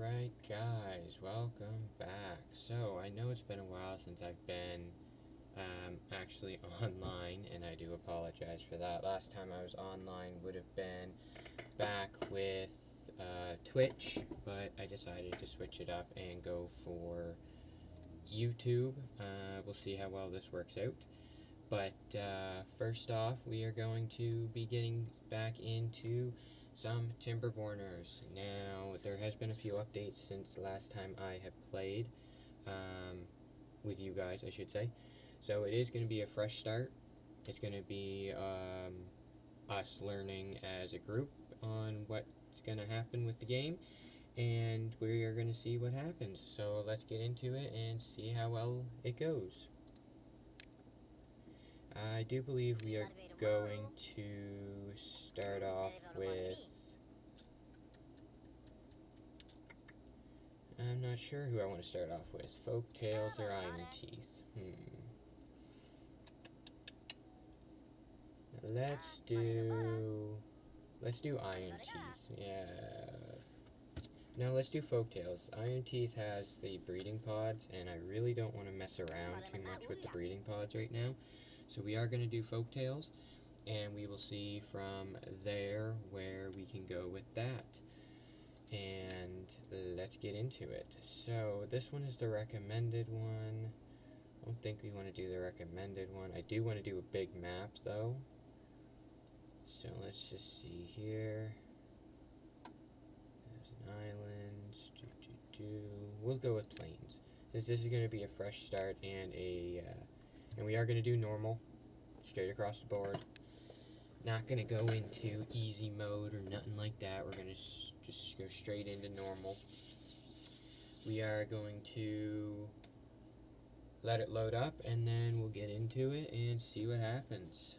Alright guys, welcome back. So, I know it's been a while since I've been actually online, and I do apologize for that. Last time I was online would have been back with Twitch, but I decided to switch it up and go for YouTube. We'll see how well this works out. But first off, we are going to be getting back into some Timberborners. Now, there has been a few updates since the last time I have played with you guys, I should say. So it is going to be a fresh start. It's going to be us learning as a group on what's going to happen with the game, and we are going to see what happens. So let's get into it and see how well it goes. I do believe we are going to start off with... I'm not sure who I want to start off with. Folktales or Iron Teeth? Let's do Iron Teeth. Yeah. No, let's do Folktales. Iron Teeth has the breeding pods, and I really don't want to mess around too much with the breeding pods right now. So we are going to do Folktales, and we will see from there where we can go with that. And let's get into it. So this one is the recommended one. I don't think we want to do the recommended one. I do want to do a big map though. So let's just see here. There's an island. We'll go with plains, since this is going to be a fresh start and and we are going to do normal, straight across the board. Not going to go into easy mode or nothing like that. We're going to just go straight into normal. We are going to let it load up, and then we'll get into it and see what happens.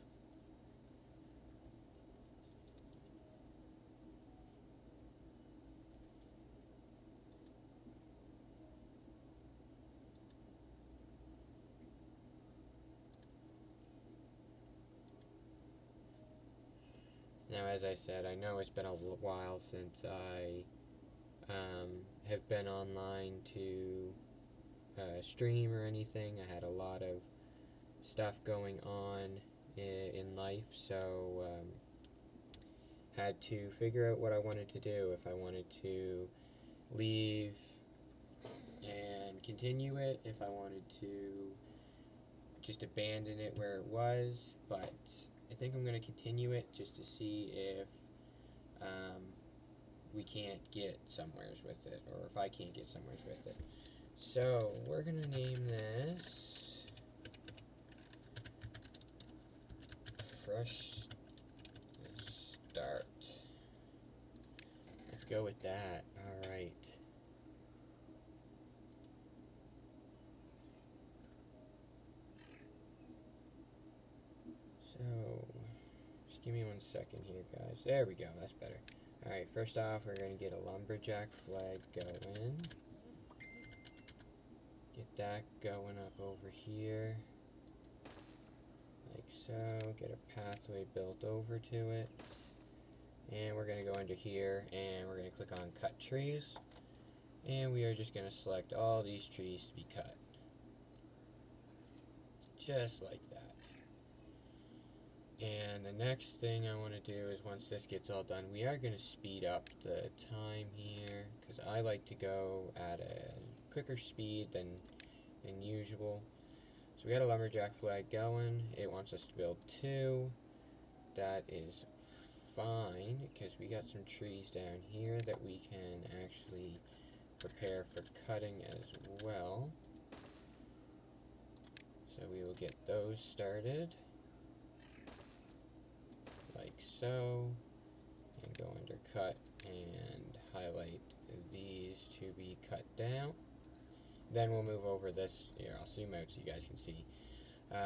Now, as I said, I know it's been a while since I have been online to stream or anything. I had a lot of stuff going on in life, so had to figure out what I wanted to do. If I wanted to leave and continue it, if I wanted to just abandon it where it was, but I think I'm going to continue it just to see if we can't get somewheres with it, or if I can't get somewheres with it. So we're going to name this Fresh Start. Let's go with that. Alright. So, just give me 1 second here, guys. There we go, that's better. Alright, first off, we're going to get a lumberjack flag going. Get that going up over here. Like so. Get a pathway built over to it. And we're going to go under here, and we're going to click on Cut Trees. And we are just going to select all these trees to be cut. Just like that. And the next thing I want to do is, once this gets all done, we are going to speed up the time here, because I like to go at a quicker speed than usual. So we got a lumberjack flag going. It wants us to build 2. That is fine, because we got some trees down here that we can actually prepare for cutting as well. So we will get those started. Like so, and go under cut and highlight these to be cut down. Then we'll move over this here. I'll zoom out so you guys can see.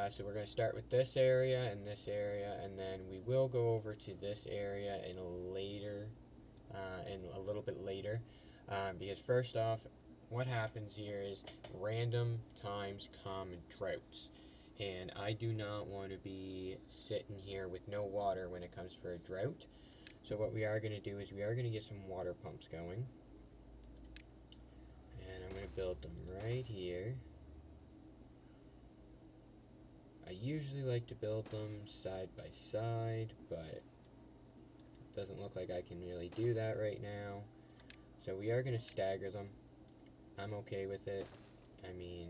So we're going to start with this area and this area, and then we will go over to this area in a little bit later, because first off, what happens here is random times come droughts. And I do not want to be sitting here with no water when it comes for a drought. So what we are going to do is we are going to get some water pumps going. build them right here. I usually like to build them side by side, but it doesn't look like I can really do that right now. So we are going to stagger them. I'm okay with it. I mean,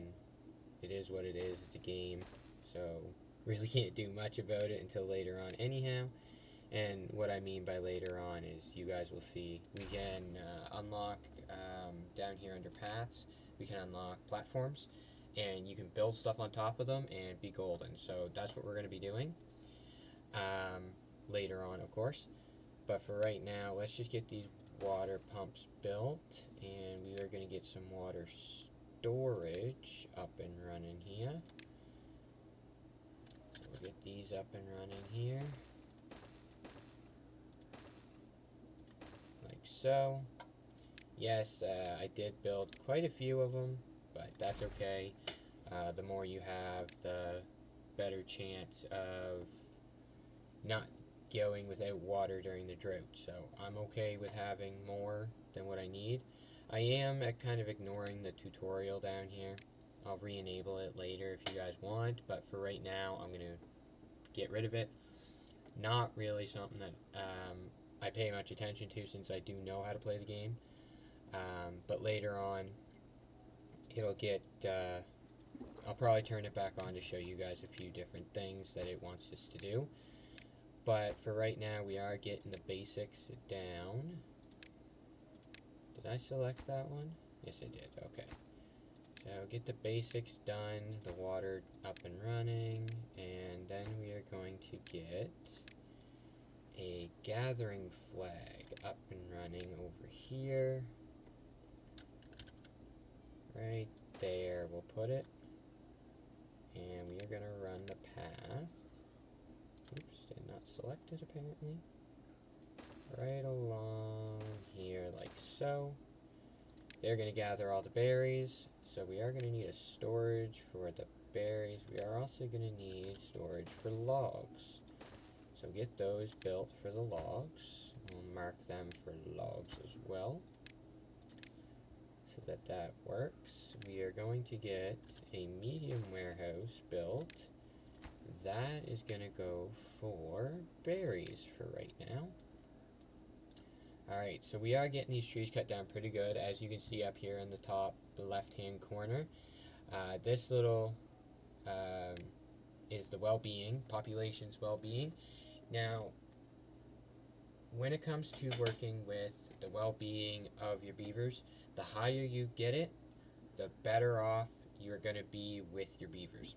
it is what it is. It's a game, so really can't do much about it until later on anyhow. And what I mean by later on is you guys will see we can unlock down here under paths, we can unlock platforms, and you can build stuff on top of them and be golden. So that's what we're going to be doing later on, of course. But for right now, let's just get these water pumps built, and we are going to get some water storage up and running here. So we'll get these up and running here. Like so. Yes, I did build quite a few of them, but that's okay. The more you have, the better chance of not going without water during the drought. So I'm okay with having more than what I need. I am kind of ignoring the tutorial down here. I'll re-enable it later if you guys want, but for right now I'm going to get rid of it. Not really something that I pay much attention to, since I do know how to play the game. But later on it'll get I'll probably turn it back on to show you guys a few different things that it wants us to do. But for right now, we are getting the basics down. Did I select that one? Yes, I did. Okay. So get the basics done, the water up and running, and then we are going to get a gathering flag up and running over here. Right there, we'll put it. And we are going to run the path. Oops, did not select it apparently. Right along here like so. They're going to gather all the berries. So we are going to need a storage for the berries. We are also going to need storage for logs. So get those built for the logs. We'll mark them for logs as well, so that works. We are going to get a medium warehouse built. That is going to go for berries for right now. Alright, so we are getting these trees cut down pretty good, as you can see up here in the top left-hand corner. This little is the well-being, population's well-being. Now, when it comes to working with the well-being of your beavers, the higher you get it, the better off you're going to be with your beavers.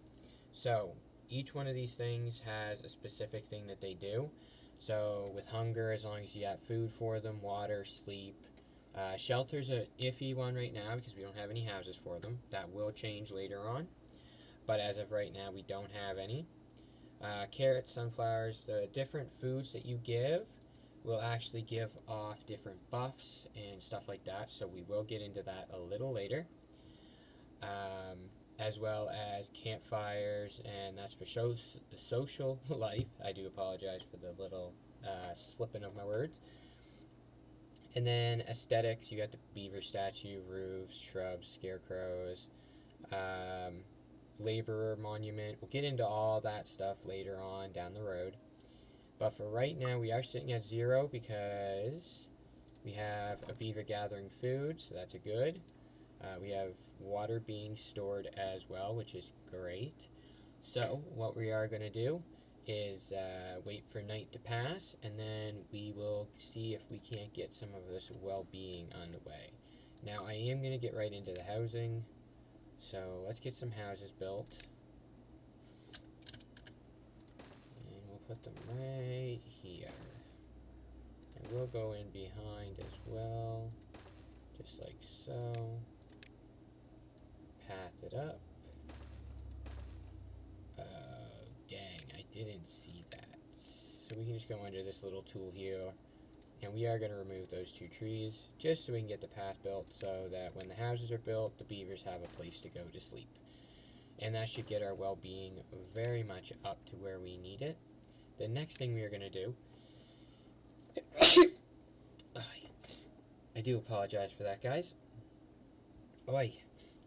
So each one of these things has a specific thing that they do. So with hunger, as long as you have food for them, water, sleep. Shelter's a iffy one right now because we don't have any houses for them. That will change later on, but as of right now we don't have any. Carrots, sunflowers, the different foods that you give will actually give off different buffs and stuff like that, so we will get into that a little later. As well as campfires, and that's for social life. I do apologize for the little slipping of my words. And then aesthetics, you got the beaver statue, roofs, shrubs, scarecrows, laborer monument. We'll get into all that stuff later on down the road. But for right now, we are sitting at 0 because we have a beaver gathering food, so that's a good. We have water being stored as well, which is great. So what we are going to do is wait for night to pass, and then we will see if we can't get some of this well-being on the way. Now I am going to get right into the housing, so let's get some houses built. And we'll put them right here. And we'll go in behind as well, just like so. Path it up. Dang, I didn't see that. So we can just go under this little tool here, and we are going to remove those 2 trees just so we can get the path built, so that when the houses are built, the beavers have a place to go to sleep. And that should get our well-being very much up to where we need it. The next thing we are going to do I do apologize for that, guys. Oi.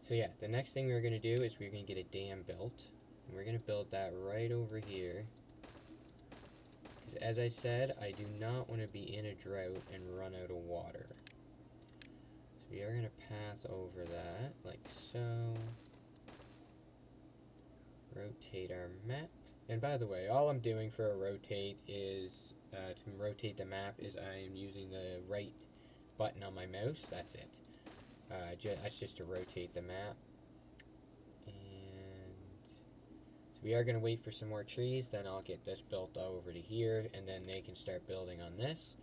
So yeah, the next thing we're going to do is we're going to get a dam built. And we're going to build that right over here. Because as I said, I do not want to be in a drought and run out of water. So we are going to path over that, like so. Rotate our map. And by the way, all I'm doing for a rotate is, to rotate the map, is I am using the right button on my mouse. That's it. That's just to rotate the map. And so we are going to wait for some more trees, then I'll get this built over to here, and then they can start building on this.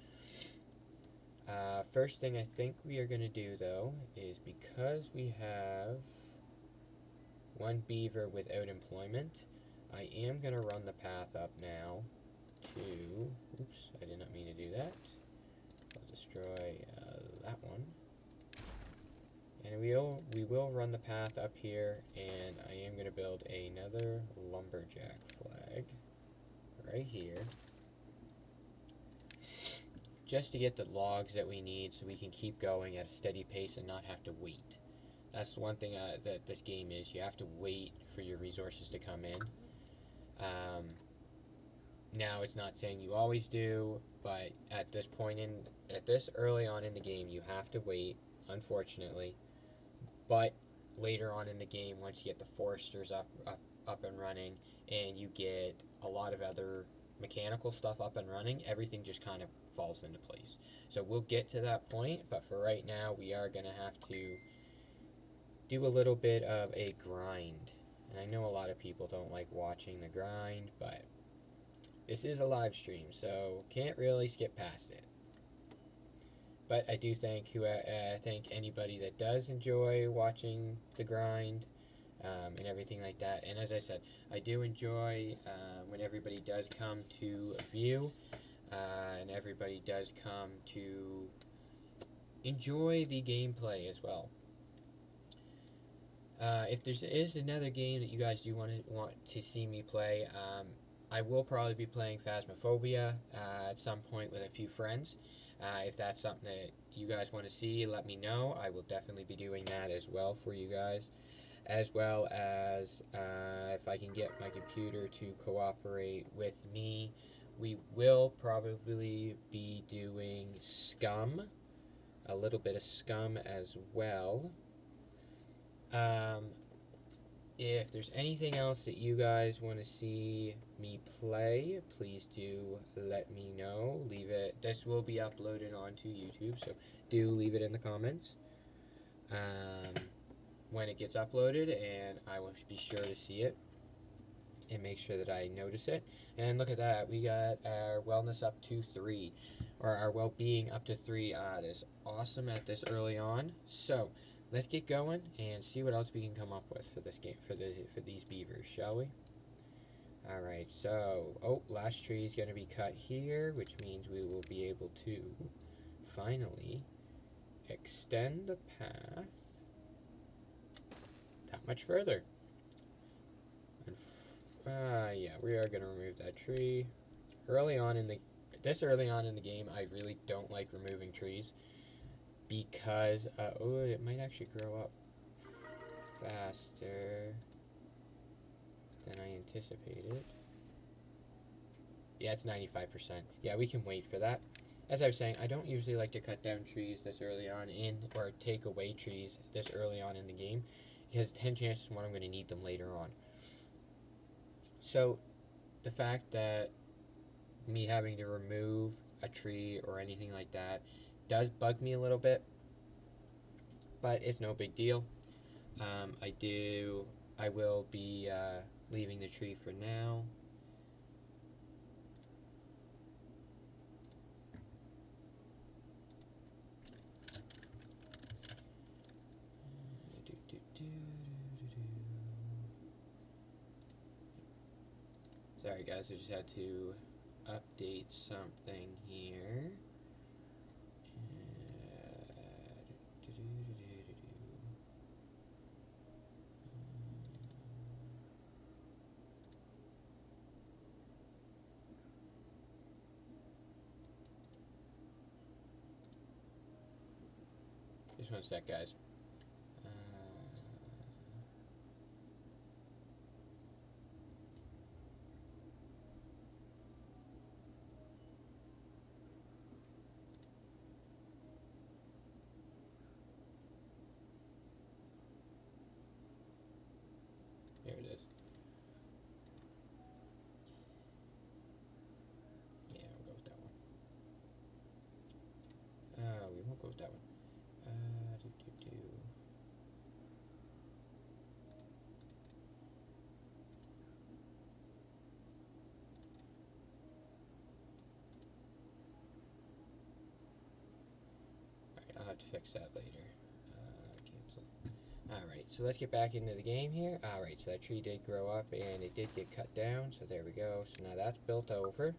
First thing I think we are going to do, though, is because we have one beaver without employment, I am going to run the path up now to, oops, I did not mean to do that. I'll destroy that one. And we will run the path up here, and I am going to build another lumberjack flag right here. Just to get the logs that we need so we can keep going at a steady pace and not have to wait. That's one thing that this game is. You have to wait for your resources to come in. Now, it's not saying you always do, but at this early on in the game, you have to wait, unfortunately. But later on in the game, once you get the foresters up and running, and you get a lot of other mechanical stuff up and running, everything just kind of falls into place. So we'll get to that point, but for right now, we are going to have to do a little bit of a grind. And I know a lot of people don't like watching the grind, but this is a live stream, so can't really skip past it. But I do thank anybody that does enjoy watching the grind and everything like that. And as I said, I do enjoy when everybody does come to view and everybody does come to enjoy the gameplay as well. If there is another game that you guys do want to see me play, I will probably be playing Phasmophobia at some point with a few friends. If that's something that you guys want to see, let me know. I will definitely be doing that as well for you guys. As well as if I can get my computer to cooperate with me, we will probably be doing Scum. A little bit of Scum as well. If there's anything else that you guys want to see me play, please do let me know. Leave it. This will be uploaded onto YouTube, so do leave it in the comments when it gets uploaded, and I will be sure to see it and make sure that I notice it. And look at that, we got our wellness up to 3, or our well-being up to 3. That is awesome at this early on. So let's get going and see what else we can come up with for this game, for these beavers, shall we? Alright, so, last tree is going to be cut here, which means we will be able to finally extend the path that much further. And yeah, we are going to remove that tree. Early on in the game, I really don't like removing trees. Because, it might actually grow up faster than I anticipated. Yeah, it's 95%. Yeah, we can wait for that. As I was saying, I don't usually like to cut down trees this early on or take away trees this early on in the game, because 10 chances one I'm going to need them later on. So, the fact that me having to remove a tree or anything like that does bug me a little bit, but it's no big deal. I will be leaving the tree for now. Sorry guys, I just had to update something here. Just one sec, guys. fix that later. Cancel. Alright, so let's get back into the game here. Alright, so that tree did grow up and it did get cut down, so there we go. So now that's built over,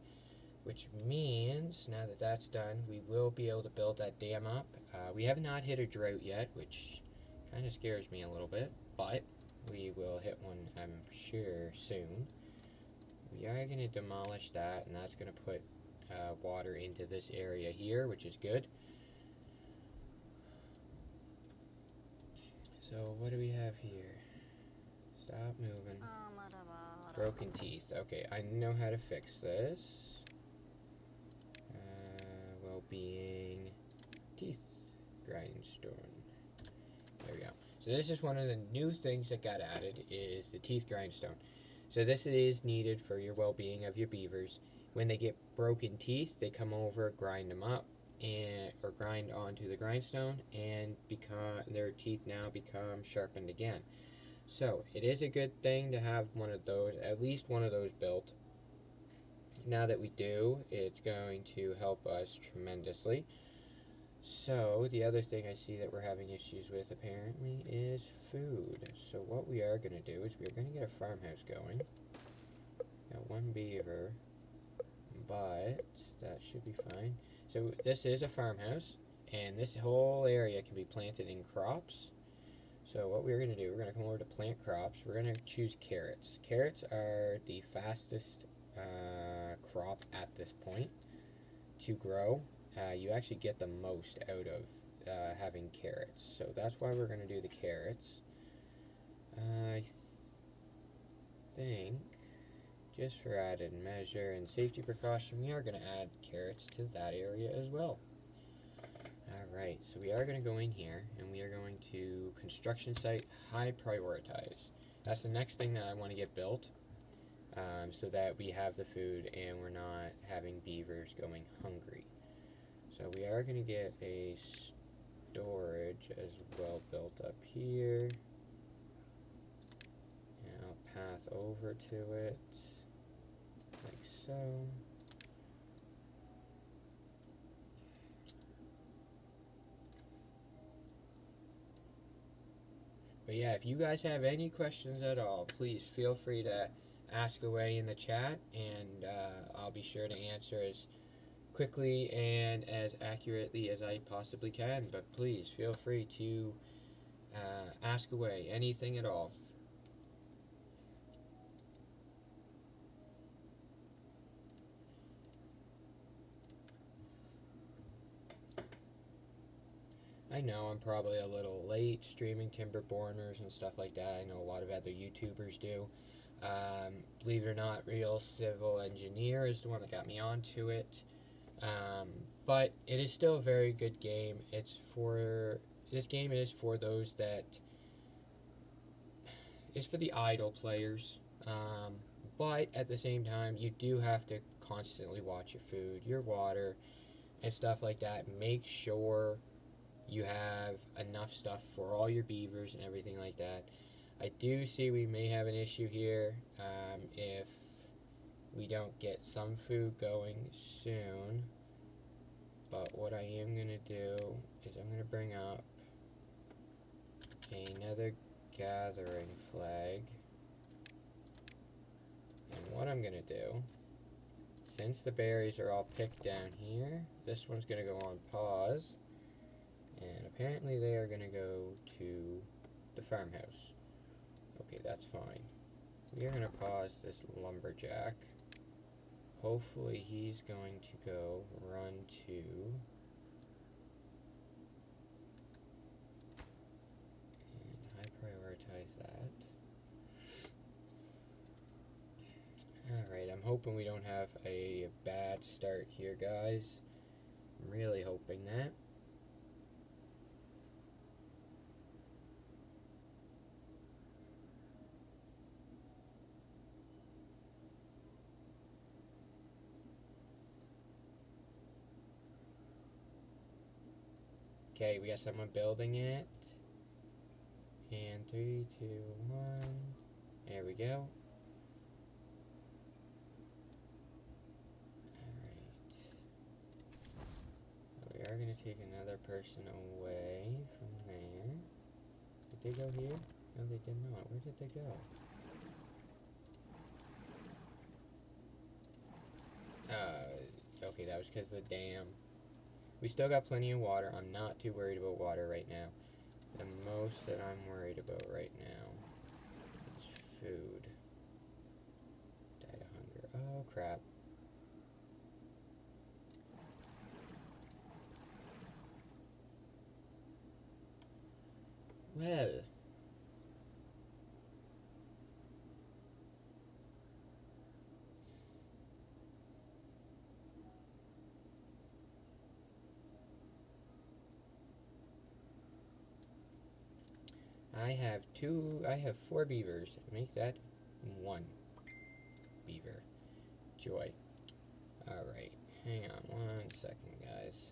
which means now that that's done, we will be able to build that dam up. We have not hit a drought yet, which kind of scares me a little bit, but we will hit one, I'm sure, soon. We are going to demolish that, and that's going to put water into this area here, which is good. So what do we have here? Stop moving. Broken teeth. Okay, I know how to fix this. Well-being teeth grindstone. There we go. So this is one of the new things that got added, is the teeth grindstone. So this is needed for your well-being of your beavers. When they get broken teeth, they come over, grind them up, or grind onto the grindstone, and their teeth now become sharpened again. So it is a good thing to have one of those, at least one of those built. Now that we do, it's going to help us tremendously. So the other thing I see that we're having issues with apparently is food. So what we are going to do is we're going to get a farmhouse going. Got one beaver, but that should be fine. So this is a farmhouse, and this whole area can be planted in crops. So what we're going to do, we're going to come over to plant crops. We're going to choose carrots. Carrots are the fastest crop at this point to grow. You actually get the most out of having carrots. So that's why we're going to do the carrots. I think, just for added measure and safety precaution, we are going to add carrots to that area as well. Alright, so we are going to go in here, and we are going to construction site high prioritize. That's the next thing that I want to get built, so that we have the food and we're not having beavers going hungry. So we are going to get a storage as well built up here. And I'll path over to it, like so. But yeah, if you guys have any questions at all, please feel free to ask away in the chat, and I'll be sure to answer as quickly and as accurately as I possibly can. But please feel free to ask away, anything at all. I know I'm probably a little late streaming Timberborners and stuff like that. I know a lot of other YouTubers do. Believe it or not, Real Civil Engineer is the one that got me onto it. But it is still a very good game. This game is for those that, it's for the idle players. But at the same time, you do have to constantly watch your food, your water, and stuff like that. Make sure you have enough stuff for all your beavers and everything like that. I do see we may have an issue here if we don't get some food going soon. But what I am going to do is I'm going to bring up another gathering flag. And what I'm going to do, since the berries are all picked down here, this one's going to go on pause. And apparently they are going to go to the farmhouse. Okay, that's fine. We are going to pause this lumberjack. Hopefully he's going to go run to... And I prioritize that. Alright, I'm hoping we don't have a bad start here, guys. I'm really hoping that. Okay, we got someone building it. And 3, 2, 1. There we go. Alright. We are going to take another person away from there. Did they go here? No, they did not. Where did they go? Okay, that was because of the dam. We still got plenty of water. I'm not too worried about water right now. The most that I'm worried about right now is food. Died of hunger. Oh, crap. Well. I have 4 beavers. Make that 1 beaver. Joy. Alright, hang on 1 second, guys.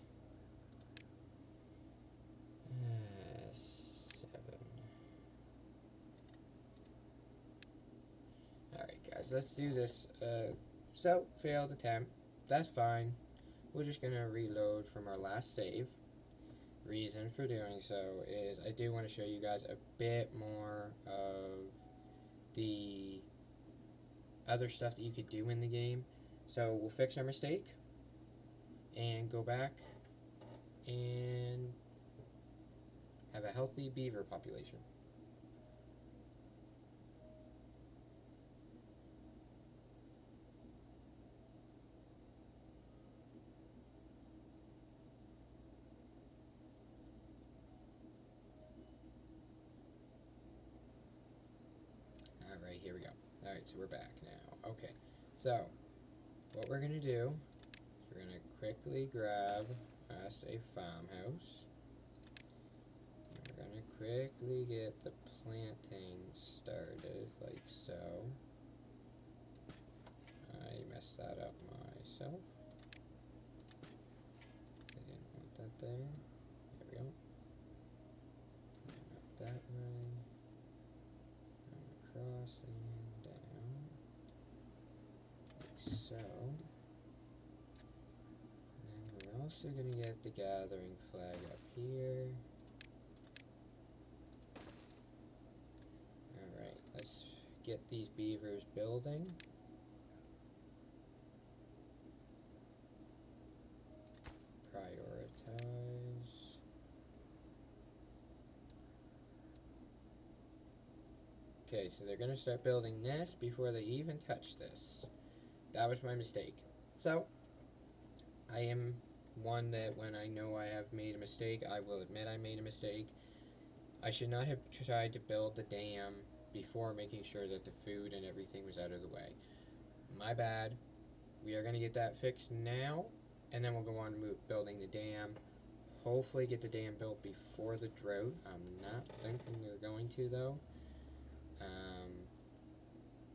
7. Alright, guys, let's do this. So, failed attempt. That's fine. We're just gonna reload from our last save. Reason for doing so is I do want to show you guys a bit more of the other stuff that you could do in the game. So we'll fix our mistake and go back and have a healthy beaver population. Alright, here we go. Alright, so we're back now. Okay, so what we're going to do is we're going to quickly grab us a farmhouse. And we're going to quickly get the planting started, like so. I messed that up myself. I didn't want that there. There we go. Up that way. Across and down. Like so. And then we're also going to get the gathering flag up here. Alright, let's get these beavers building. Prioritize. Okay, so they're going to start building this before they even touch this. That was my mistake. So, I am one that when I know I have made a mistake, I will admit I made a mistake. I should not have tried to build the dam before making sure that the food and everything was out of the way. My bad. We are going to get that fixed now, and then we'll go on building the dam. Hopefully get the dam built before the drought. I'm not thinking we're going to, though.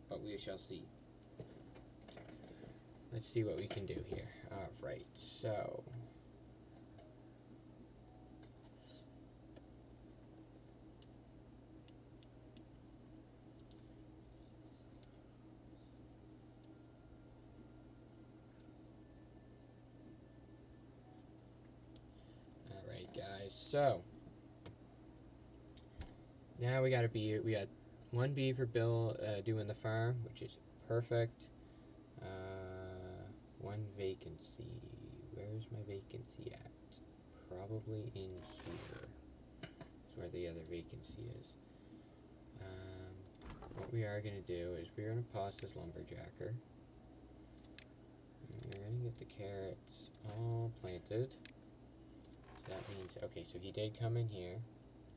But we shall see. Let's see what we can do here. Alright, so... Alright, guys, so... Now we got we got 1 beaver doing the farm, which is perfect. 1 vacancy. Where's my vacancy at? Probably in here. That's where the other vacancy is. What we are going to do is we're going to pause this lumberjacker. And we're going to get the carrots all planted. So that means, okay, so he did come in here,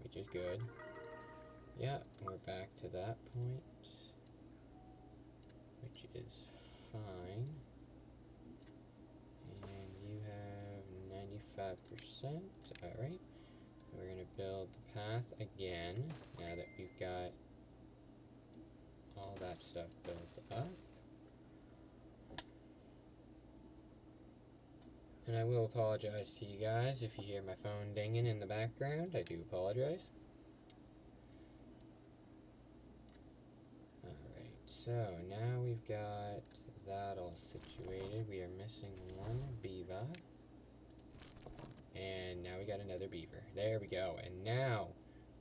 which is good. Yeah, we're back to that point, which is fine. And you have 95%. Alright. We're going to build the path again, now that we've got all that stuff built up. And I will apologize to you guys if you hear my phone dinging in the background. I do apologize. So, now we've got that all situated. We are missing 1 beaver. And now we got another beaver. There we go. And now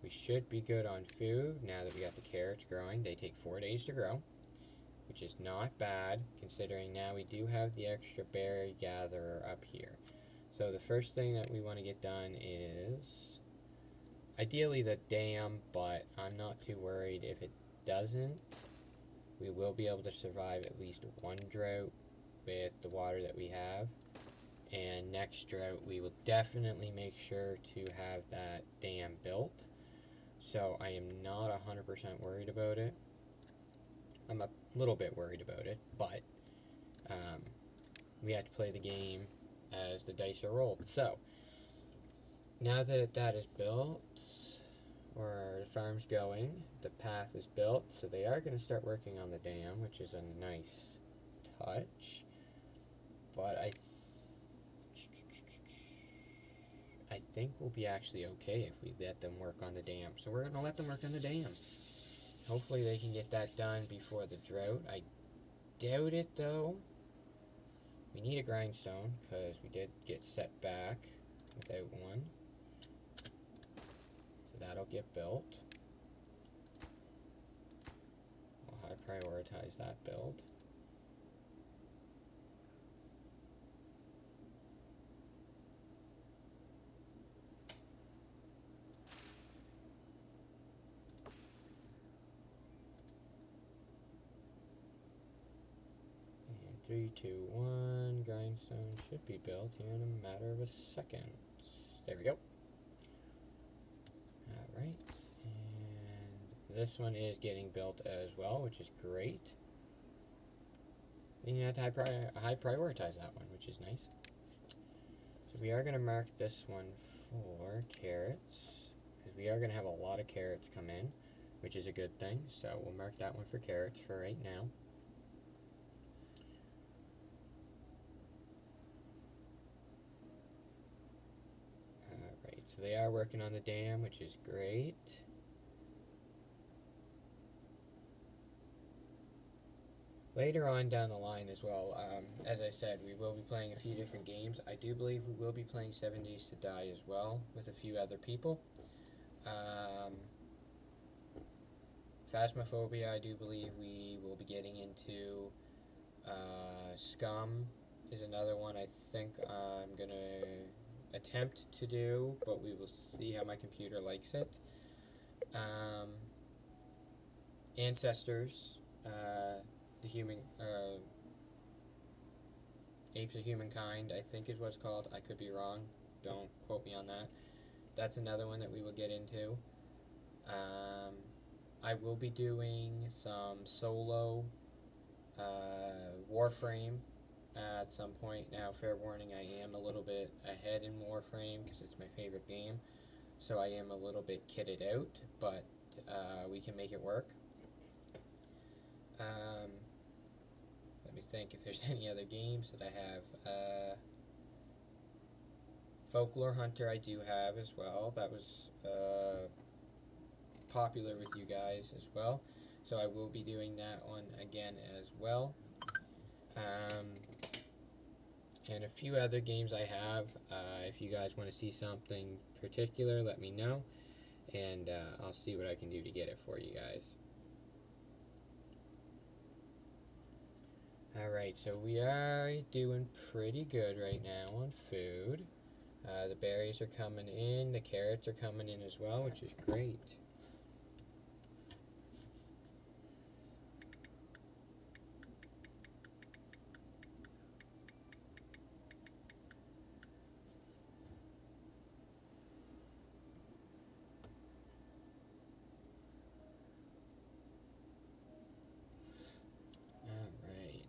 we should be good on food. Now that we got the carrots growing, they take 4 days to grow, which is not bad considering now we do have the extra berry gatherer up here. So the first thing that we want to get done is ideally the dam, but I'm not too worried if it doesn't. We will be able to survive at least one drought with the water that we have. And next drought, we will definitely make sure to have that dam built. So I am not 100% worried about it. I'm a little bit worried about it, but we have to play the game as the dice are rolled. So now that that is built, or the farm's going, the path is built, so they are going to start working on the dam, which is a nice touch. But I think we'll be actually okay if we let them work on the dam. So we're going to let them work on the dam. Hopefully they can get that done before the drought. I doubt it, though. We need a grindstone, because we did get set back without one. So that'll get built. I'll high prioritize that build. And 3, 2, 1, grindstone should be built here in a matter of a second. There we go. Alright, and this one is getting built as well, which is great. And you have to high prioritize that one, which is nice. So we are going to mark this one for carrots, because we are going to have a lot of carrots come in, which is a good thing. So we'll mark that one for carrots for right now. Alright, so they are working on the dam, which is great. Later on down the line as well, as I said, we will be playing a few different games. I do believe we will be playing 7 Days to Die as well with a few other people. Phasmophobia, I do believe we will be getting into. Scum is another one I think I'm going to attempt to do, but we will see how my computer likes it. Ancestors, the human, Apes of Humankind, I think is what it's called. I could be wrong. Don't quote me on that. That's another one that we will get into. I will be doing some solo Warframe at some point. Now, fair warning, I am a little bit ahead in Warframe because it's my favorite game. So I am a little bit kitted out, but we can make it work. Let me think if there's any other games that I have. Folklore Hunter I do have as well. That was popular with you guys as well. So I will be doing that one again as well. And a few other games I have. If you guys want to see something particular, let me know. And I'll see what I can do to get it for you guys. Alright, so we are doing pretty good right now on food. The berries are coming in, the carrots are coming in as well, which is great.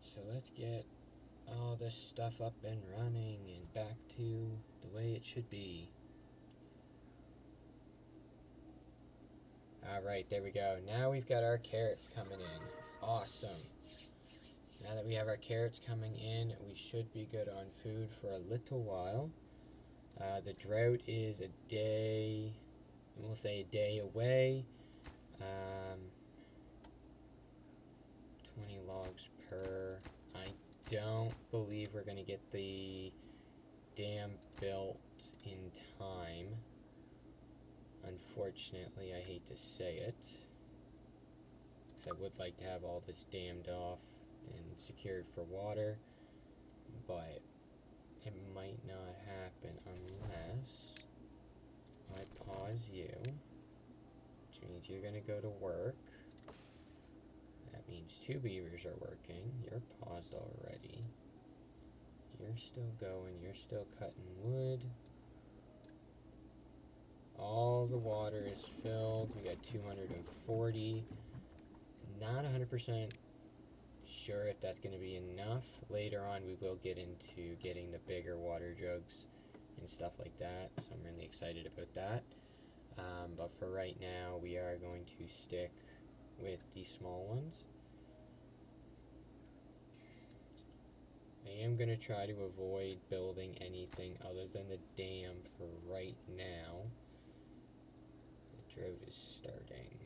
So let's get all this stuff up and running and back to the way it should be. Alright, there we go. Now we've got our carrots coming in. Awesome. Now that we have our carrots coming in, we should be good on food for a little while. The drought is a day, we'll say a day away. 20 logs per. I don't believe we're going to get the dam built in time. Unfortunately, I hate to say it, because I would like to have all this dammed off and secured for water, but it might not happen unless I pause you, which means you're going to go to work. That means 2 beavers are working. You're paused already. You're still going. You're still cutting wood. All the water is filled. We got 240. Not 100% sure if that's going to be enough. Later on, we will get into getting the bigger water jugs and stuff like that. So I'm really excited about that. But for right now, we are going to stick with the small ones. I am going to try to avoid building anything other than the dam for right now. The drought is starting.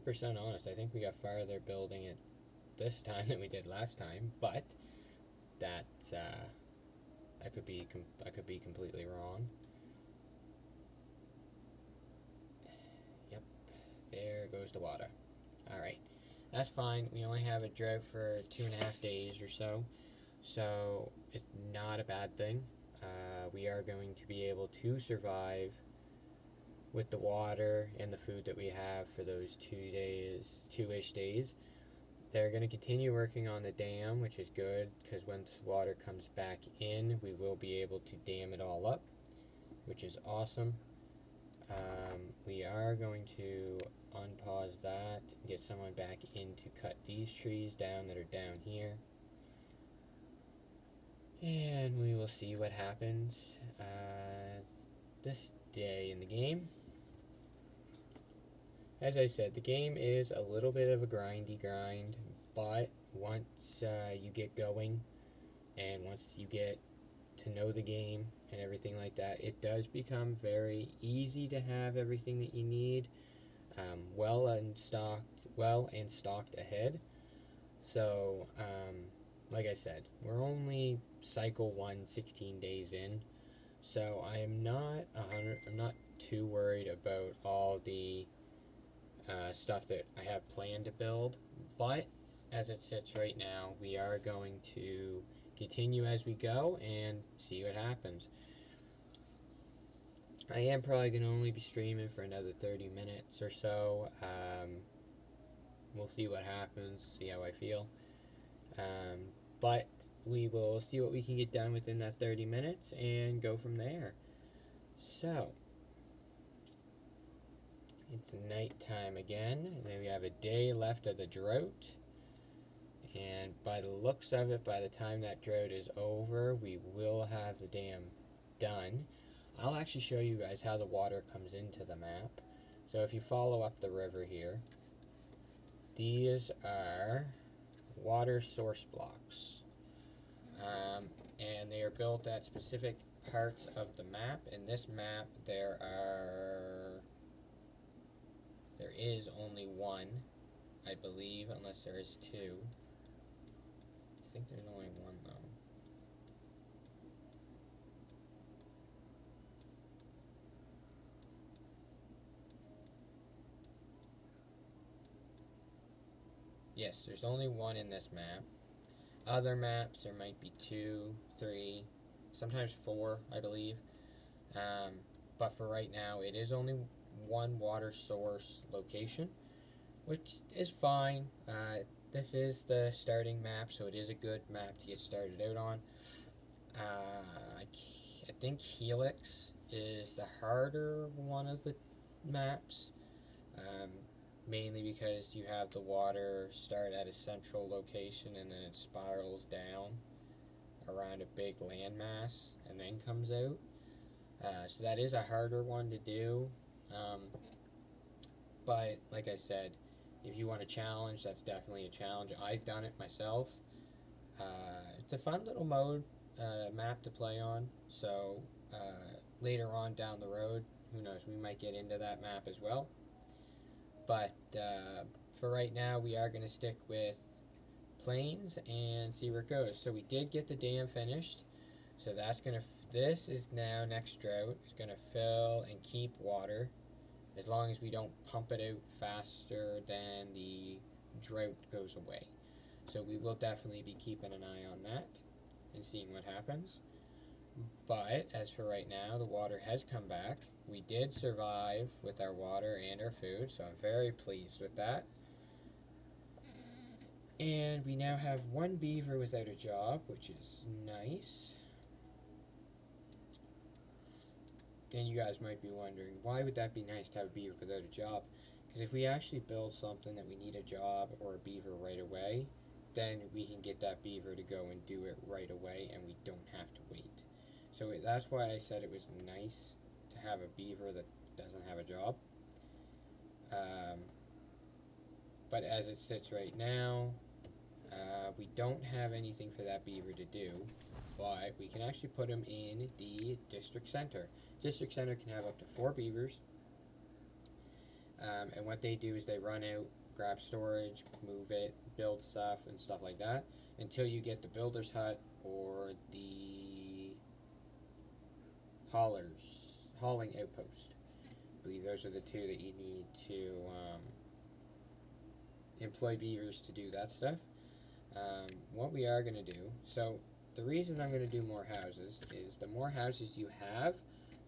%, honest, I think we got farther building it this time than we did last time, but that I could be completely wrong. Yep, there goes the water. All right, that's fine. We only have a drought for 2.5 days or so, so it's not a bad thing. We are going to be able to survive with the water and the food that we have for those 2-ish days. They're going to continue working on the dam, which is good, because once water comes back in, we will be able to dam it all up, which is awesome. We are going to unpause that and get someone back in to cut these trees down that are down here. And we will see what happens this day in the game. As I said, the game is a little bit of a grindy grind, but once you get going and once you get to know the game and everything like that, it does become very easy to have everything that you need well and stocked ahead. So, like I said, we're only cycle 1 16 days in, so I'm not too worried about all the stuff that I have planned to build, but as it sits right now, we are going to continue as we go and see what happens. I am probably going to only be streaming for another 30 minutes or so. We'll see what happens, see how I feel. But we will see what we can get done within that 30 minutes and go from there. So, it's nighttime again, and then we have a day left of the drought. And by the looks of it, by the time that drought is over, we will have the dam done. I'll actually show you guys how the water comes into the map. So if you follow up the river here, these are water source blocks. And they are built at specific parts of the map. In this map, there is only one, I believe, unless there is 2. I think there's only one, though. Yes, there's only one in this map. Other maps, there might be 2, 3, sometimes 4, I believe. But for right now, it is only one water source location, which is fine. This is the starting map, so it is a good map to get started out on. I think Helix is the harder one of the maps, mainly because you have the water start at a central location and then it spirals down around a big landmass and then comes out. So that is a harder one to do. But like I said, if you want a challenge, that's definitely a challenge. I've done it myself. It's a fun little map to play on. So later on down the road, who knows, we might get into that map as well. But for right now, we are going to stick with plains and see where it goes. So we did get the dam finished. So that's going to, this is now next drought. It's going to fill and keep water as long as we don't pump it out faster than the drought goes away. So we will definitely be keeping an eye on that and seeing what happens. But as for right now, the water has come back. We did survive with our water and our food, so I'm very pleased with that. And we now have one beaver without a job, which is nice. And you guys might be wondering, why would that be nice to have a beaver without a job? Because if we actually build something that we need a job or a beaver right away, then we can get that beaver to go and do it right away, and we don't have to wait. So that's why I said it was nice to have a beaver that doesn't have a job. But as it sits right now, we don't have anything for that beaver to do, but we can actually put him in the district center. District center can have up to 4 beavers, and what they do is they run out, grab storage, move it, build stuff and stuff like that until you get the builder's hut or the hauling outpost. I believe those are the 2 that you need to employ beavers to do that stuff. What we are going to do, so the reason I'm going to do more houses is the more houses you have,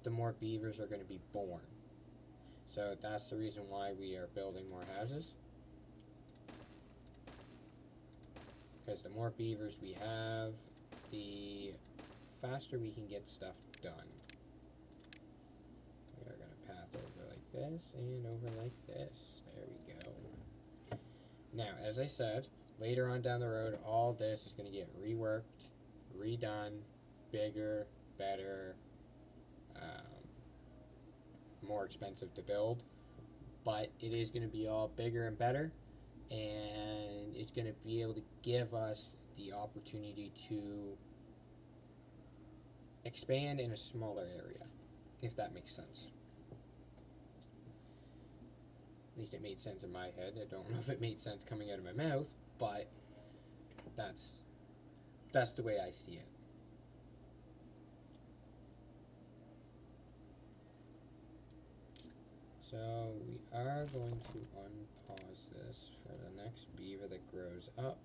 the more beavers are going to be born. So that's the reason why we are building more houses. Because the more beavers we have, the faster we can get stuff done. We are going to path over like this and over like this. There we go. Now, as I said, later on down the road, all this is going to get reworked, redone, bigger, better, more expensive to build, but it is going to be all bigger and better, and it's going to be able to give us the opportunity to expand in a smaller area, if that makes sense. At least it made sense in my head. I don't know if it made sense coming out of my mouth, but that's the way I see it. So we are going to unpause this for the next beaver that grows up,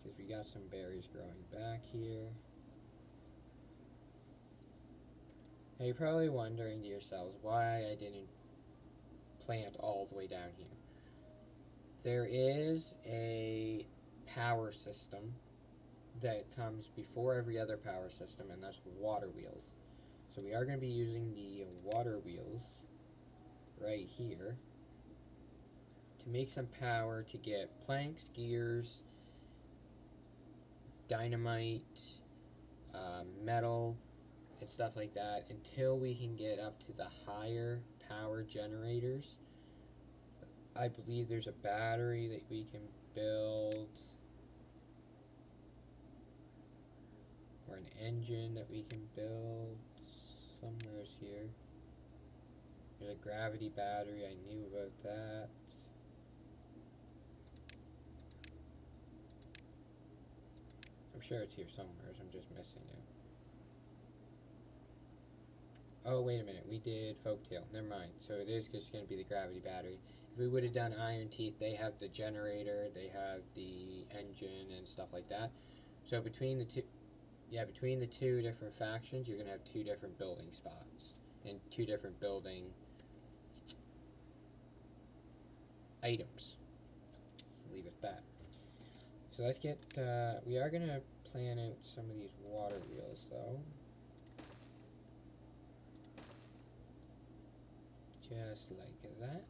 because we got some berries growing back here. Now you're probably wondering to yourselves why I didn't plant all the way down here. There is a power system that comes before every other power system, and that's water wheels. So we are going to be using the water wheels right here to make some power to get planks, gears, dynamite, metal, and stuff like that until we can get up to the higher power generators. I believe there's a battery that we can build, or an engine that we can build. Somewhere's here. There's a gravity battery, I knew about that. I'm sure it's here somewhere, I'm just missing it. Oh, wait a minute, we did Folktail, never mind. So it is just going to be the gravity battery. If we would have done Iron Teeth, they have the generator, they have the engine and stuff like that. So between the two different factions, you're going to have 2 different building spots and 2 different building items. Leave it at that. So let's get, we are going to plan out some of these water wheels though. Just like that.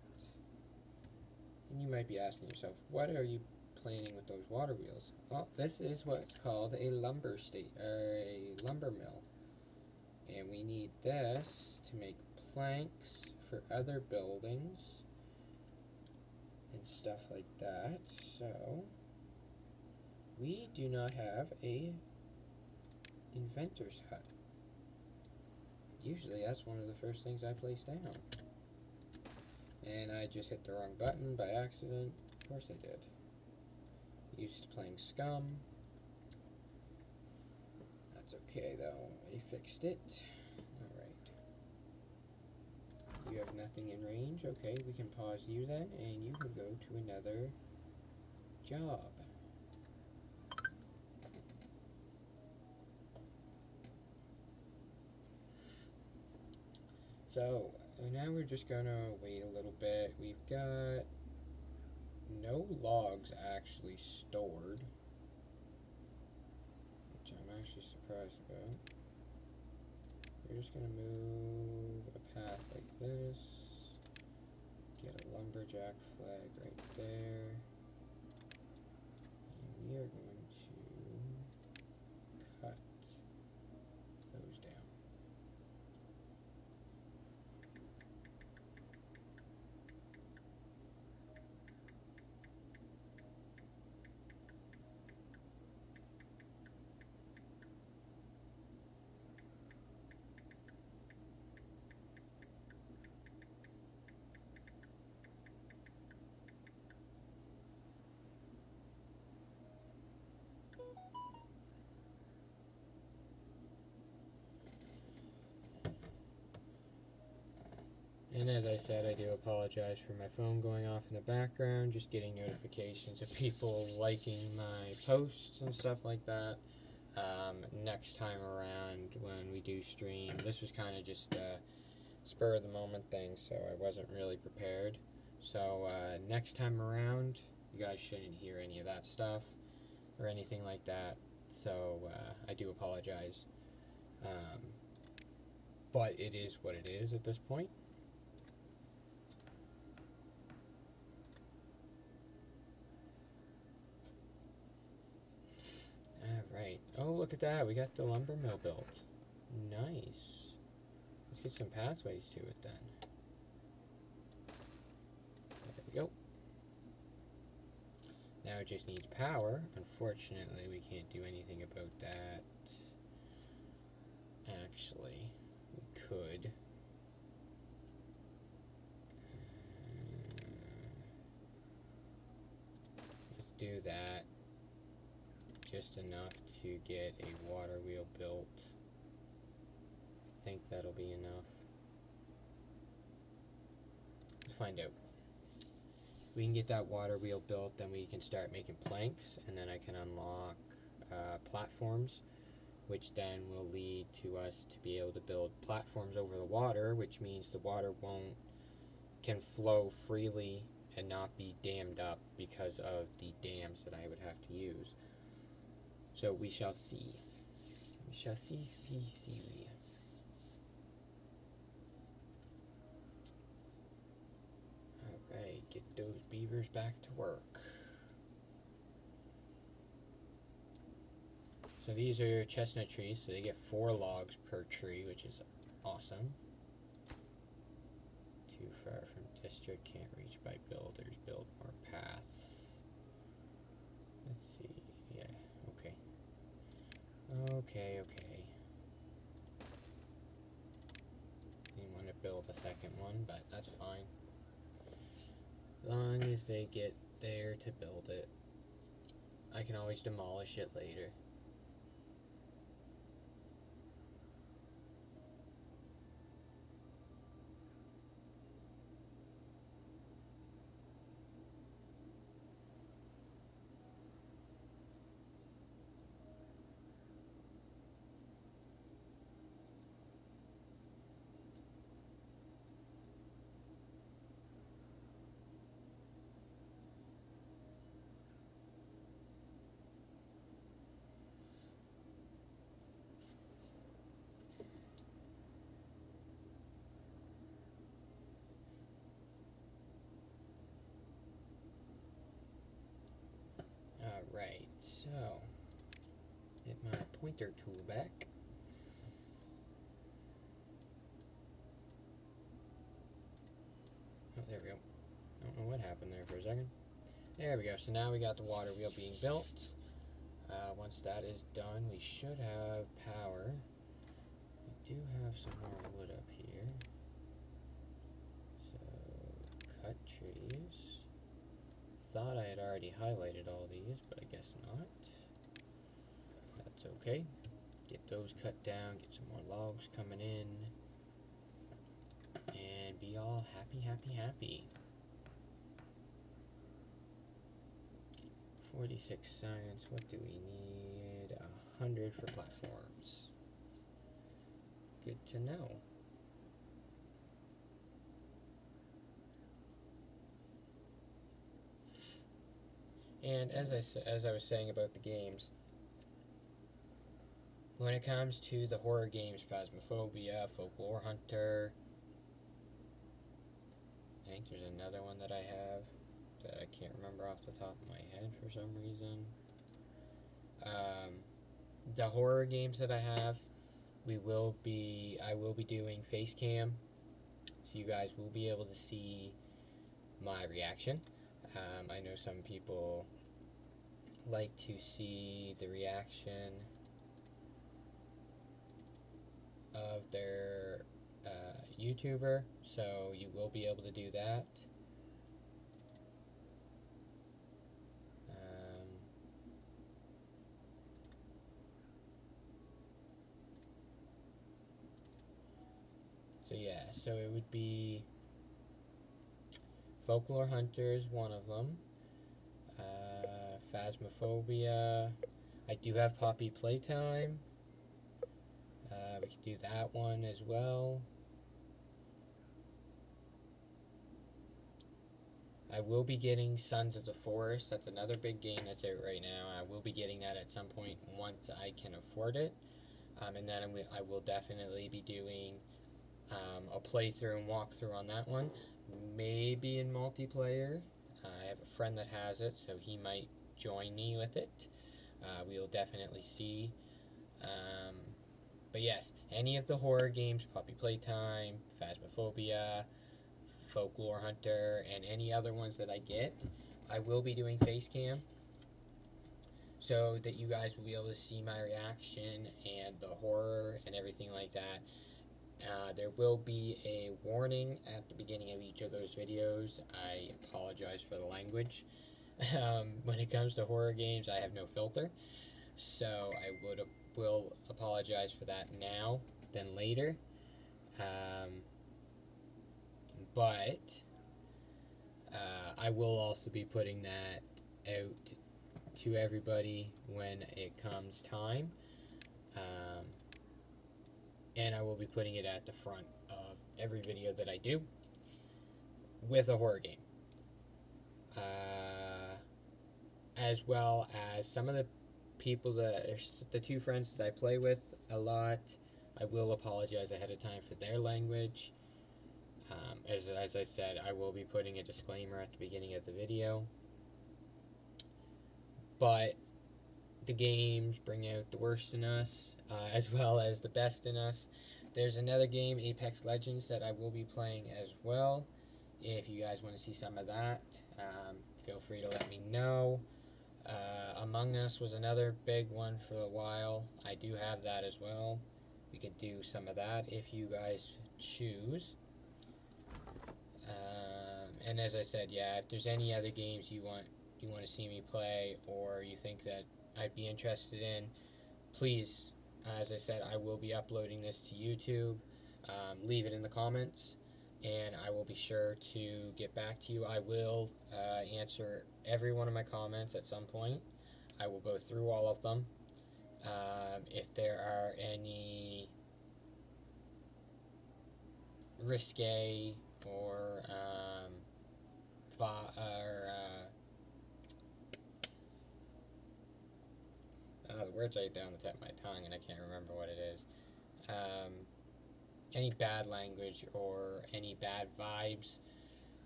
And you might be asking yourself, what are you planning with those water wheels? Well, this is what's called a lumber mill. And we need this to make planks for other buildings and stuff like that. So we do not have a inventor's hut. Usually that's one of the first things I place down. And I just hit the wrong button by accident. Of course I did. Used to playing Scum. That's okay though, I fixed it. Alright. You have nothing in range? Okay, we can pause you then, and you can go to another job. So, now we're just gonna wait a little bit. We've got no logs actually stored, which I'm actually surprised about. We're just gonna move a path like this, get a lumberjack flag right there, and we are going to cut those down. And as I said, I do apologize for my phone going off in the background, just getting notifications of people liking my posts and stuff like that. Next time around when we do stream, this was kind of just a spur of the moment thing, so I wasn't really prepared. So next time around, you guys shouldn't hear any of that stuff or anything like that. So I do apologize. But it is what it is at this point. Alright. Oh, look at that. We got the lumber mill built. Nice. Let's get some pathways to it then. There we go. Now it just needs power. Unfortunately, we can't do anything about that. Actually, we could. Let's do that. Just enough to get a water wheel built. I think that'll be enough. Let's find out. If we can get that water wheel built, then we can start making planks, and then I can unlock platforms, which then will lead to us to be able to build platforms over the water, which means the water can flow freely and not be dammed up because of the dams that I would have to use. So we shall see. We shall see. Alright, get those beavers back to work. So these are chestnut trees, so they get 4 logs per tree, which is awesome. Too far from district, can't reach by builders, build more paths. Let's see, yeah, okay. Okay. Didn't want to build a second one, but that's fine. As long as they get there to build it. I can always demolish it later. Alright, so get my pointer tool back. Oh, there we go. I don't know what happened there for a second. There we go. So now we got the water wheel being built. Once that is done, we should have power. We do have some more wood up here. So cut trees. Thought I had already highlighted all these, but I guess not. That's okay. Get those cut down, get some more logs coming in, and be all happy, happy, happy. 46 science, what do we need? 100 for platforms. Good to know. And as I was saying about the games, when it comes to the horror games, Phasmophobia, Folklore Hunter, I think there's another one that I have that I can't remember off the top of my head for some reason. The horror games that I have, I will be doing face cam, so you guys will be able to see my reaction. I know some people like to see the reaction of their YouTuber, so you will be able to do that. So yeah, so it would be Folklore Hunter is one of them. Phasmophobia. I do have Poppy Playtime. We could do that one as well. I will be getting Sons of the Forest. That's another big game that's out right now. I will be getting that at some point once I can afford it. And then I will definitely be doing a playthrough and walkthrough on that one. Maybe in multiplayer. I have a friend that has it, so he might join me with it. We'll definitely see. But yes, any of the horror games, Poppy Playtime, Phasmophobia, Folklore Hunter, and any other ones that I get, I will be doing face cam, so that you guys will be able to see my reaction and the horror and everything like that. There will be a warning at the beginning of each of those videos. I apologize for the language. When it comes to horror games, I have no filter, so I will apologize for that now than later. But I will also be putting that out to everybody when it comes time. And I will be putting it at the front of every video that I do with a horror game. As well as some of the people the two friends that I play with a lot, I will apologize ahead of time for their language. As I said, I will be putting a disclaimer at the beginning of the video. But the games bring out the worst in us, as well as the best in us. There's another game, Apex Legends, that I will be playing as well. If you guys want to see some of that, feel free to let me know. Among Us was another big one for a while. I do have that as well. We could do some of that if you guys choose. And as I said, yeah, if there's any other games you want to see me play, or you think that I'd be interested in, please, as I said, I will be uploading this to YouTube. Leave it in the comments, and I will be sure to get back to you. I will answer every one of my comments at some point. I will go through all of them. If there are any risque or the words right there on the tip of my tongue, and I can't remember what it is. Any bad language or any bad vibes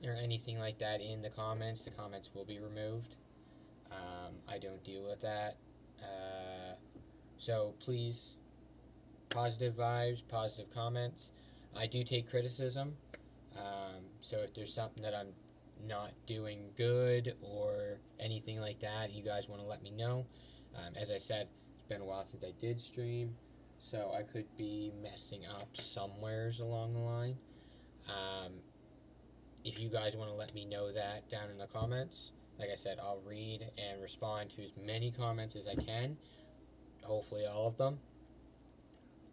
or anything like that in the comments will be removed. I don't deal with that. So please, positive vibes, positive comments. I do take criticism. So if there's something that I'm not doing good or anything like that, you guys want to let me know. As I said, it's been a while since I did stream, so I could be messing up somewheres along the line. if you guys want to let me know that down in the comments, like I said, I'll read and respond to as many comments as I can, hopefully all of them.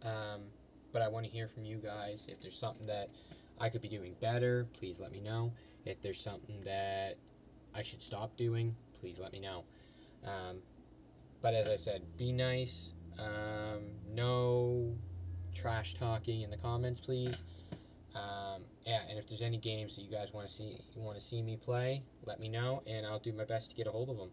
But I want to hear from you guys. If there's something that I could be doing better, please let me know. If there's something that I should stop doing, please let me know. But as I said, be nice. No trash talking in the comments, please. Yeah, and if there's any games that you guys want to see me play, let me know, and I'll do my best to get a hold of them.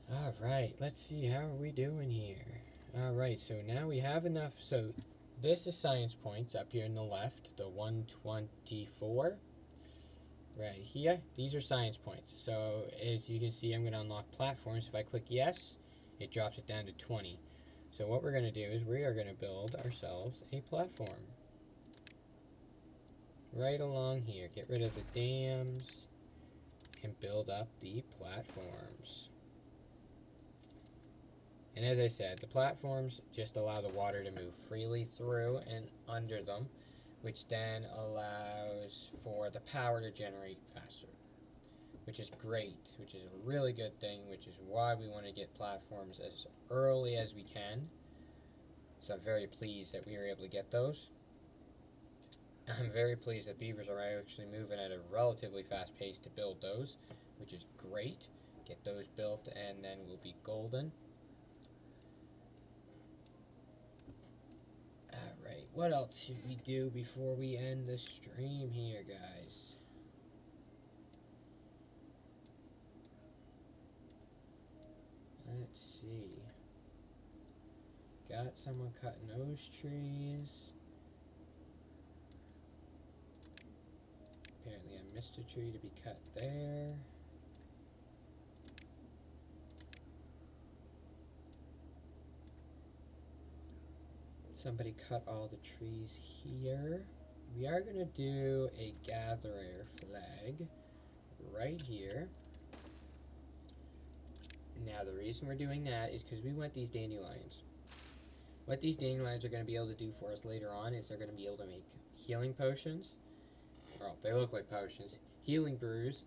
All right, let's see, how are we doing here? All right, so now we have enough. So this is science points up here on the left, the 124. Right here, these are science points. So as you can see, I'm going to unlock platforms. If I click yes, it drops it down to 20. So what we're going to do is we are going to build ourselves a platform. Right along here, get rid of the dams and build up the platforms. And as I said, the platforms just allow the water to move freely through and under them, which then allows for the power to generate faster, which is great, which is a really good thing, which is why we want to get platforms as early as we can. So I'm very pleased that we were able to get those. I'm very pleased that beavers are actually moving at a relatively fast pace to build those, which is great. Get those built and then we'll be golden. Alright, what else should we do before we end the stream here, guys? Let's see. Got someone cutting those trees. Apparently I missed a tree to be cut there. Somebody cut all the trees here. We are going to do a gatherer flag right here. Now the reason we're doing that is because we want these dandelions. What these dandelions are going to be able to do for us later on is they're going to be able to make healing potions. Well, they look like potions. Healing brews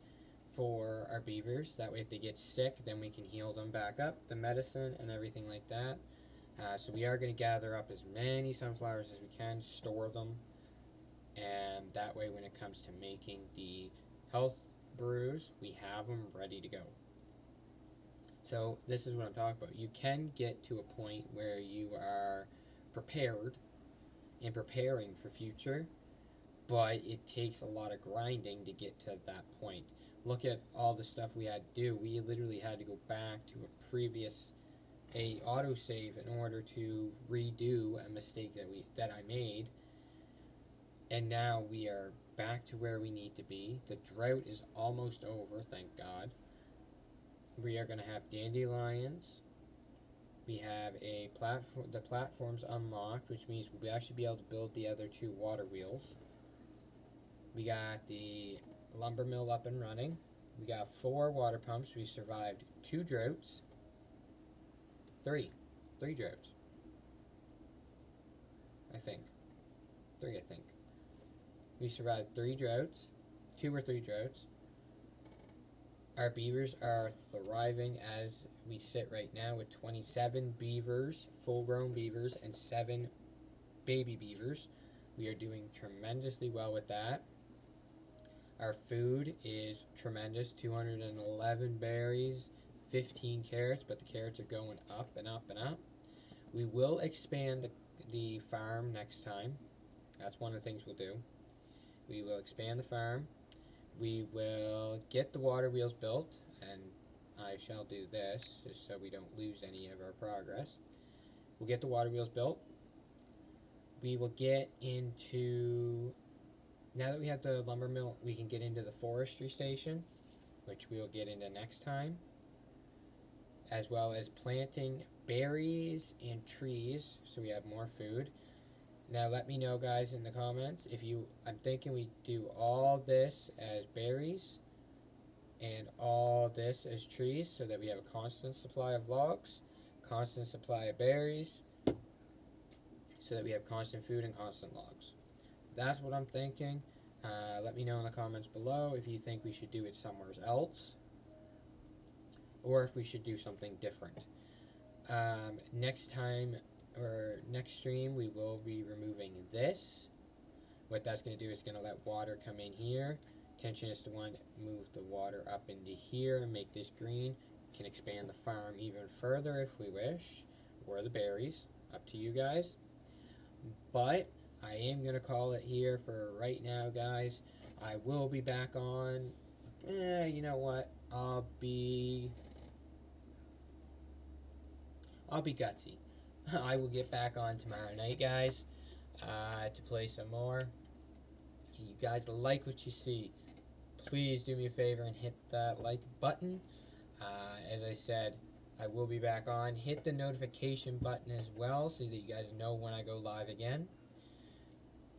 for our beavers. That way if they get sick, then we can heal them back up. The medicine and everything like that. So we are going to gather up as many sunflowers as we can, store them, and that way when it comes to making the health brews, we have them ready to go. So this is what I'm talking about. You can get to a point where you are prepared and preparing for future, but it takes a lot of grinding to get to that point. Look at all the stuff we had to do. We literally had to go back to a previous autosave in order to redo a mistake that I made, and now we are back to where we need to be. The drought is almost over, thank God. We are going to have dandelions. We have the platforms unlocked, which means we'll actually be able to build the other 2 water wheels. We got the lumber mill up and running. We got 4 water pumps. We survived 2 droughts. 3 droughts. I think. 3, I think. We survived 3 droughts. 2 or 3 droughts. Our beavers are thriving as we sit right now with 27 beavers, full-grown beavers, and 7 baby beavers. We are doing tremendously well with that. Our food is tremendous. 211 berries. 15 carrots, but the carrots are going up and up and up. We will expand the farm next time. That's one of the things we'll do. We will expand the farm. We will get the water wheels built, and I shall do this just so we don't lose any of our progress. We'll get the water wheels built. We will get into, now that we have the lumber mill, we can get into the forestry station, which we will get into next time, as well as planting berries and trees so we have more food. Now let me know, guys, in the comments if I'm thinking we do all this as berries and all this as trees so that we have a constant supply of logs, constant supply of berries, so that we have constant food and constant logs. That's what I'm thinking. Let me know in the comments below if you think we should do it somewhere else, or if we should do something different. Next time, or next stream, we will be removing this. What that's going to do is going to let water come in here. Intention is to want to move the water up into here and make this green. Can expand the farm even further if we wish, or the berries, up to you guys. But I am going to call it here for right now, guys. I will be back on. You know what? I'll be gutsy. I will get back on tomorrow night, guys, to play some more. You guys like what you see, please do me a favor and hit that like button. As I said, I will be back on. Hit the notification button as well so that you guys know when I go live again.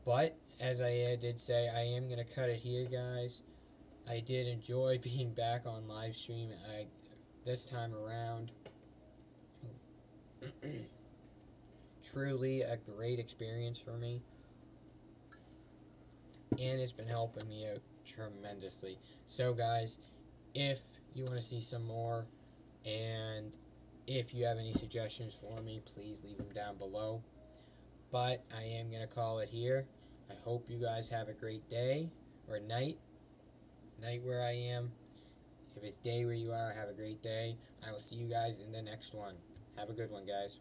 But, as I did say, I am going to cut it here, guys. I did enjoy being back on live stream this time around. Truly a great experience for me. And it's been helping me out tremendously. So, guys, if you want to see some more, and if you have any suggestions for me, please leave them down below. But I am going to call it here. I hope you guys have a great day, or night. It's night where I am. If it's day where you are, have a great day. I will see you guys in the next one. Have a good one, guys.